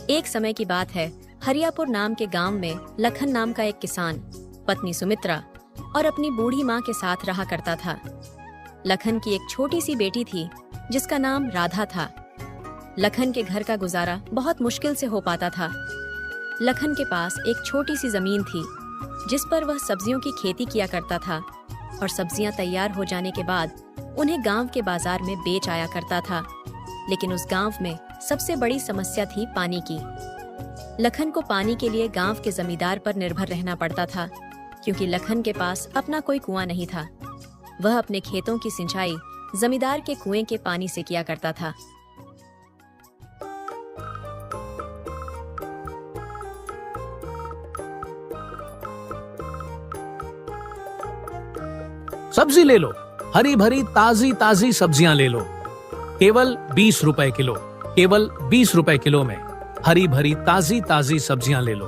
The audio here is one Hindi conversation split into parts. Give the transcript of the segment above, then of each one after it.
एक समय की बात है, हरियापुर नाम के गांव में लखन नाम का एक किसान पत्नी सुमित्रा और अपनी बूढ़ी माँ के साथ रहा करता था। लखन की एक छोटी सी बेटी थी जिसका नाम राधा था। लखन के घर का गुजारा बहुत मुश्किल से हो पाता था। लखन के पास एक छोटी सी जमीन थी जिस पर वह सब्जियों की खेती किया करता था और सब्जियां तैयार हो जाने के बाद उन्हें गांव के बाजार में बेच आया करता था। लेकिन उस गांव में सबसे बड़ी समस्या थी पानी की। लखन को पानी के लिए गांव के जमींदार पर निर्भर रहना पड़ता था, क्योंकि लखन के पास अपना कोई कुआं नहीं था। वह अपने खेतों की सिंचाई जमींदार के कुएं के पानी से किया करता था। सब्जी ले लो, हरी भरी ताजी ताजी सब्जियां ले लो, केवल 20 रुपए किलो। केवल 20 रुपए किलो में हरी भरी ताजी ताजी सब्जियां ले लो।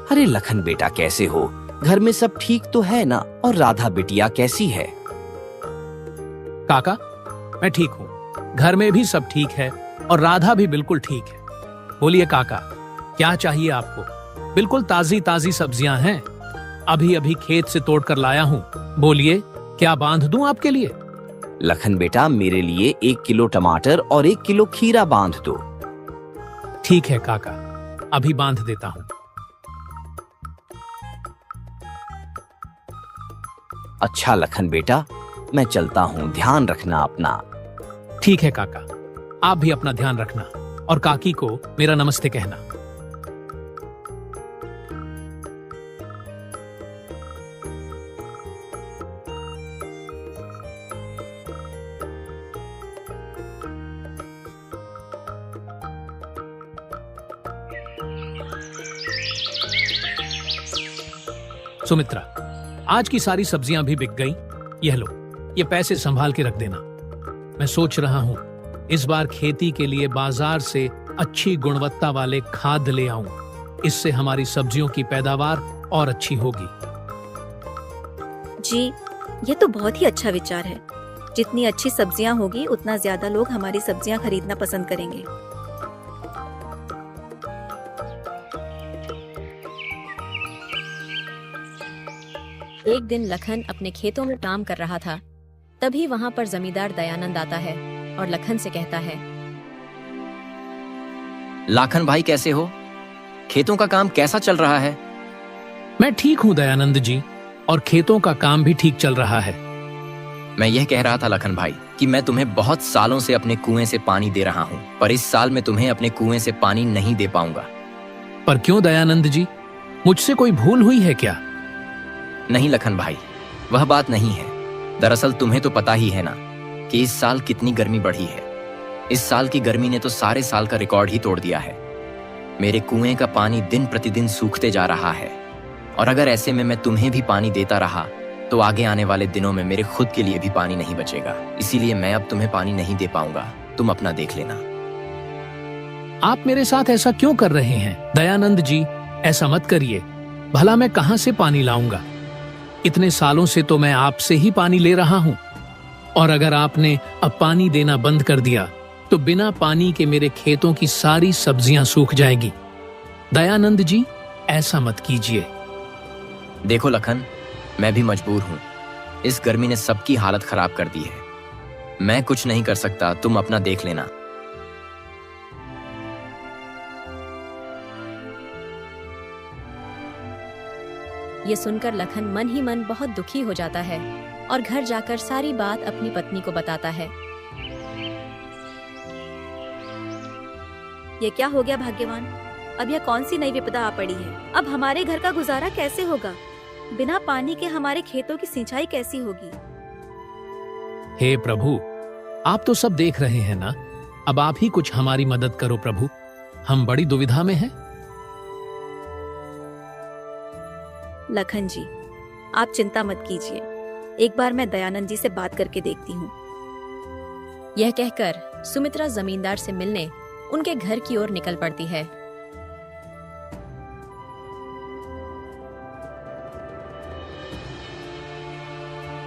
अरे लखन बेटा, कैसे हो? घर में सब ठीक तो है ना? और राधा बिटिया कैसी है? काका, मैं ठीक हूँ। घर में भी सब ठीक है और राधा भी बिल्कुल ठीक है। बोलिए काका, क्या चाहिए आपको? बिल्कुल ताजी ताजी सब्जियां हैं, अभी अभी खेत से तोड़कर लाया हूँ। बोलिए, क्या बांध दूं आपके लिए? लखन बेटा, मेरे लिए 1 किलो टमाटर और 1 किलो खीरा बांध दो। ठीक है काका, अभी बांध देता हूँ। अच्छा लखन बेटा, मैं चलता हूँ, ध्यान रखना अपना। ठीक है काका, आप भी अपना ध्यान रखना और काकी को मेरा नमस्ते कहना। सुमित्रा, आज की सारी सब्जियां भी बिक गईं। यह लो, ये पैसे संभाल के रख देना। मैं सोच रहा हूँ इस बार खेती के लिए बाजार से अच्छी गुणवत्ता वाले खाद ले आऊं। इससे हमारी सब्जियों की पैदावार और अच्छी होगी। जी, ये तो बहुत ही अच्छा विचार है। जितनी अच्छी सब्जियां होगी उतना ज्यादा लोग हमारी सब्जियां खरीदना पसंद करेंगे। एक दिन लखन अपने खेतों में काम कर रहा था। तभी वहाँ पर जमींदार दयानंद आता है और लखन से कहता है, लाखन भाई कैसे हो? खेतों का काम कैसा चल रहा है? मैं ठीक हूँ दयानंद जी, और खेतों का काम भी ठीक चल रहा है। मैं यह कह रहा था लखन भाई कि मैं तुम्हें बहुत सालों से अपने कुएं से पानी दे रहा हूँ, पर इस साल मैं तुम्हें अपने कुएं से पानी नहीं दे पाऊंगा। पर क्यों दयानंद जी, मुझसे कोई भूल हुई है क्या? नहीं लखन भाई, वह बात नहीं है। दरअसल तुम्हें तो पता ही है ना कि इस साल कितनी गर्मी बढ़ी है। इस साल की गर्मी ने तो सारे साल का रिकॉर्ड ही तोड़ दिया है। मेरे कुएं का पानी दिन प्रतिदिन सूखते जा रहा है, और अगर ऐसे में मैं तुम्हें भी पानी देता रहा तो आगे आने वाले दिनों में मेरे खुद के लिए भी पानी नहीं बचेगा। इसीलिए मैं अब तुम्हें पानी नहीं दे पाऊंगा, तुम अपना देख लेना। आप मेरे साथ ऐसा क्यों कर रहे हैं दयानंद जी? ऐसा मत करिए, भला मैं कहां से पानी लाऊंगा? इतने सालों से तो मैं आपसे ही पानी ले रहा हूं, और अगर आपने अब पानी देना बंद कर दिया तो बिना पानी के मेरे खेतों की सारी सब्जियां सूख जाएगी। दयानंद जी, ऐसा मत कीजिए। देखो लखन, मैं भी मजबूर हूं। इस गर्मी ने सबकी हालत खराब कर दी है। मैं कुछ नहीं कर सकता, तुम अपना देख लेना। ये सुनकर लखन मन ही मन बहुत दुखी हो जाता है और घर जाकर सारी बात अपनी पत्नी को बताता है। ये क्या हो गया भाग्यवान? अब यह कौन सी नई विपदा आ पड़ी है? अब हमारे घर का गुजारा कैसे होगा? बिना पानी के हमारे खेतों की सिंचाई कैसी होगी? हे प्रभु, आप तो सब देख रहे हैं ना। अब आप ही कुछ हमारी मदद करो प्रभु, हम बड़ी दुविधा में हैं। लखन जी, आप चिंता मत कीजिए। एक बार मैं दयानंद जी से बात करके देखती हूँ। यह कहकर सुमित्रा जमींदार से मिलने उनके घर की ओर निकल पड़ती है।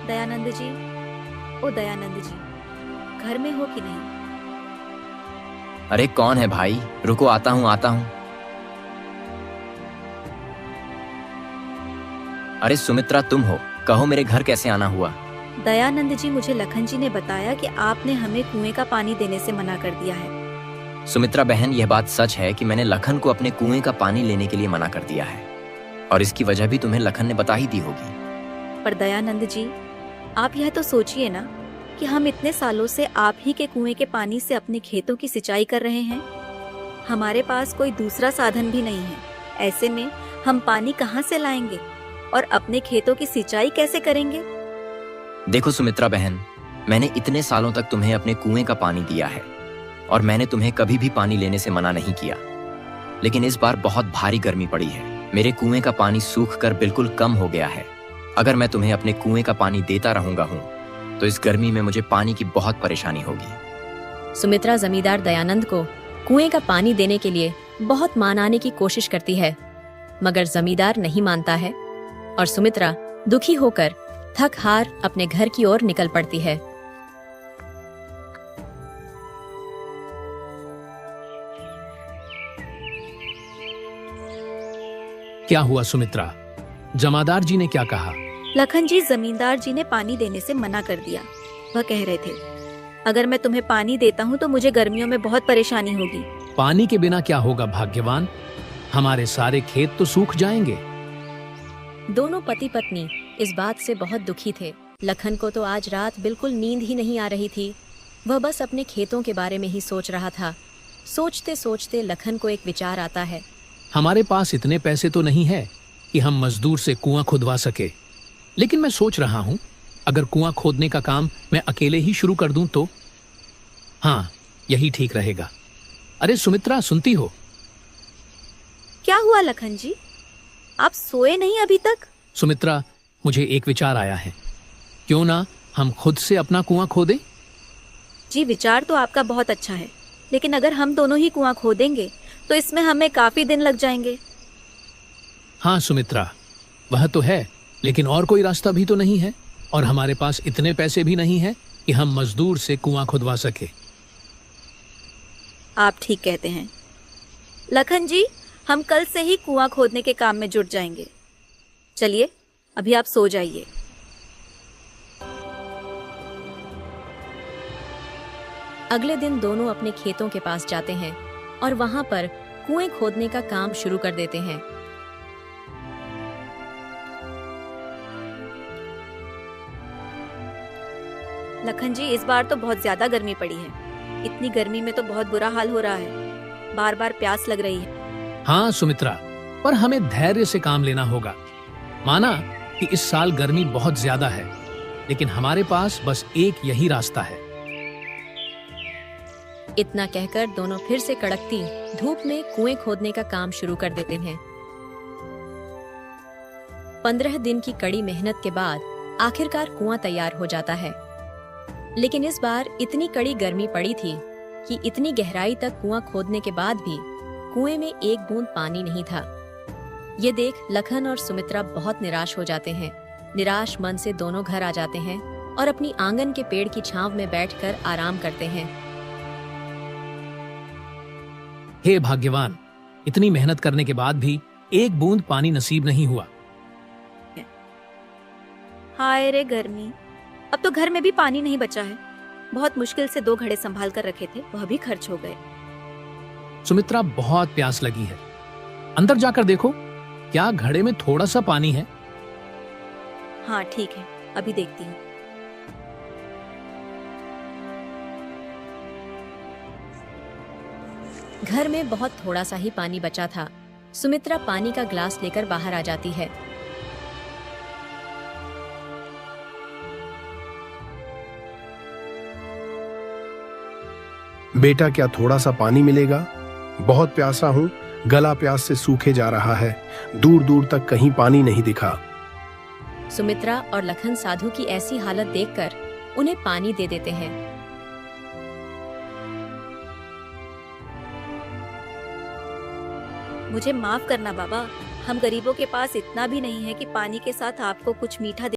दयानंद जी, ओ दयानंद जी, घर में हो कि नहीं? अरे कौन है भाई? रुको, आता हूँ आता हूँ। अरे सुमित्रा, तुम हो? कहो मेरे घर कैसे आना हुआ? दयानंद जी, मुझे लखन जी ने बताया कि आपने हमें कुएं का पानी देने से मना कर दिया है। सुमित्रा बहन, यह बात सच है कि मैंने लखन को अपने कुएं का पानी लेने के लिए मना कर दिया है, और इसकी वजह भी तुम्हें लखन ने बता ही दी होगी। पर दयानंद जी, आप यह तो सोचिए ना कि हम इतने सालों से आप ही के कुएं के पानी से अपने खेतों की सिंचाई कर रहे हैं। हमारे पास कोई दूसरा साधन भी नहीं है। ऐसे में हम पानी कहाँ से लाएंगे और अपने खेतों की सिंचाई कैसे करेंगे? देखो सुमित्रा बहन, मैंने इतने सालों तक तुम्हें अपने कुएं का पानी दिया है और मैंने तुम्हें कभी भी पानी लेने से मना नहीं किया। लेकिन इस बार बहुत भारी गर्मी पड़ी है। मेरे कुएं का पानी सूख कर बिल्कुल कम हो गया है। अगर मैं तुम्हें अपने कुएं का पानी देता रहूंगा तो इस गर्मी में मुझे पानी की बहुत परेशानी होगी। सुमित्रा जमींदार दयानंद को कुएं का पानी देने के लिए बहुत मनाने की कोशिश करती है, मगर जमींदार नहीं मानता है और सुमित्रा दुखी होकर थक हार अपने घर की ओर निकल पड़ती है। क्या हुआ सुमित्रा? जमादार जी ने क्या कहा? लखन जी, जमींदार जी ने पानी देने से मना कर दिया। वह कह रहे थे, अगर मैं तुम्हें पानी देता हूँ तो मुझे गर्मियों में बहुत परेशानी होगी। पानी के बिना क्या होगा भाग्यवान? हमारे सारे खेत तो सूख जाएंगे। दोनों पति पत्नी इस बात से बहुत दुखी थे। लखन को तो आज रात बिल्कुल नींद ही नहीं आ रही थी। वह बस अपने खेतों के बारे में ही सोच रहा था। सोचते सोचते लखन को एक विचार आता है। हमारे पास इतने पैसे तो नहीं है कि हम मजदूर से कुआं खुदवा सके, लेकिन मैं सोच रहा हूं अगर कुआं खोदने का काम मैं अकेले ही शुरू कर दूं तो? हाँ, यही ठीक रहेगा। अरे सुमित्रा, सुनती हो? क्या हुआ लखन जी? आप सोए नहीं अभी तक? सुमित्रा, मुझे एक विचार आया है। क्यों ना हम खुद से अपना कुआं खोदें? जी, विचार तो आपका बहुत अच्छा है, लेकिन अगर हम दोनों ही कुआं खोदेंगे तो इसमें हमें काफी दिन लग जाएंगे। हाँ सुमित्रा, वह तो है, लेकिन और कोई रास्ता भी तो नहीं है, और हमारे पास इतने पैसे भी नहीं है कि हम मजदूर से कुआं खुदवा सके। आप ठीक कहते हैं लखन जी, हम कल से ही कुआं खोदने के काम में जुट जाएंगे। चलिए, अभी आप सो जाइए। अगले दिन दोनों अपने खेतों के पास जाते हैं और वहां पर कुएं खोदने का काम शुरू कर देते हैं। लखन जी, इस बार तो बहुत ज्यादा गर्मी पड़ी है। इतनी गर्मी में तो बहुत बुरा हाल हो रहा है। बार बार प्यास लग रही है। हाँ सुमित्रा, पर हमें धैर्य से काम लेना होगा। माना कि इस साल गर्मी बहुत ज्यादा है, लेकिन हमारे पास बस एक यही रास्ता है। इतना कहकर दोनों फिर से कड़कती धूप में कुएं खोदने का काम शुरू कर देते हैं। 15 दिन की कड़ी मेहनत के बाद आखिरकार कुआं तैयार हो जाता है। लेकिन इस बार इतनी कड़ी गर्मी पड़ी थी कि इतनी गहराई तक कुआं खोदने के बाद भी कुएं में एक बूंद पानी नहीं था। ये देख लखन और सुमित्रा बहुत निराश हो जाते हैं। निराश मन से दोनों घर आ जाते हैं और अपनी आंगन के पेड़ की छांव में बैठकर आराम करते हैं। हे भाग्यवान, इतनी मेहनत करने के बाद भी एक बूंद पानी नसीब नहीं हुआ। हाय रे गर्मी, अब तो घर में भी पानी नहीं बचा है। बहुत मुश्किल से 2 घड़े संभाल कर रखे थे, वह भी खर्च हो गए। सुमित्रा, बहुत प्यास लगी है। अंदर जाकर देखो, क्या घड़े में थोड़ा सा पानी है? हाँ ठीक है, अभी देखती हूँ। घर में बहुत थोड़ा सा ही पानी बचा था। सुमित्रा पानी का ग्लास लेकर बाहर आ जाती है। बेटा, क्या थोड़ा सा पानी मिलेगा? बहुत प्यासा हूँ, गला प्यास से सूखे जा रहा है। दूर दूर तक कहीं पानी नहीं दिखा। सुमित्रा और लखन साधु की ऐसी हालत देखकर उन्हें पानी दे देते हैं। मुझे माफ करना बाबा, हम गरीबों के पास इतना भी नहीं है कि पानी के साथ आपको कुछ मीठा